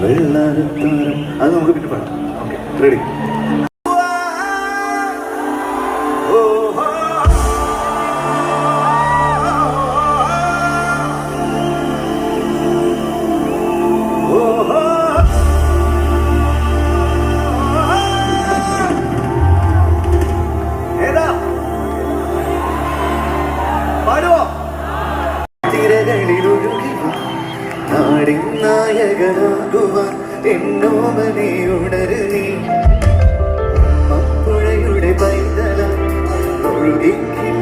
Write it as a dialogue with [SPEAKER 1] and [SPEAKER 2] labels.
[SPEAKER 1] വെള്ളാരത്താരം. അത് നമുക്ക് പിന്നെ പാടാം. Okay, ready? നാടിൻ നായകനാകുവാൻ എന്നോമനെ ഉണരു നീ. മപ്പുഴയുടെ പൈതല ഒഴുകിക്കില്ല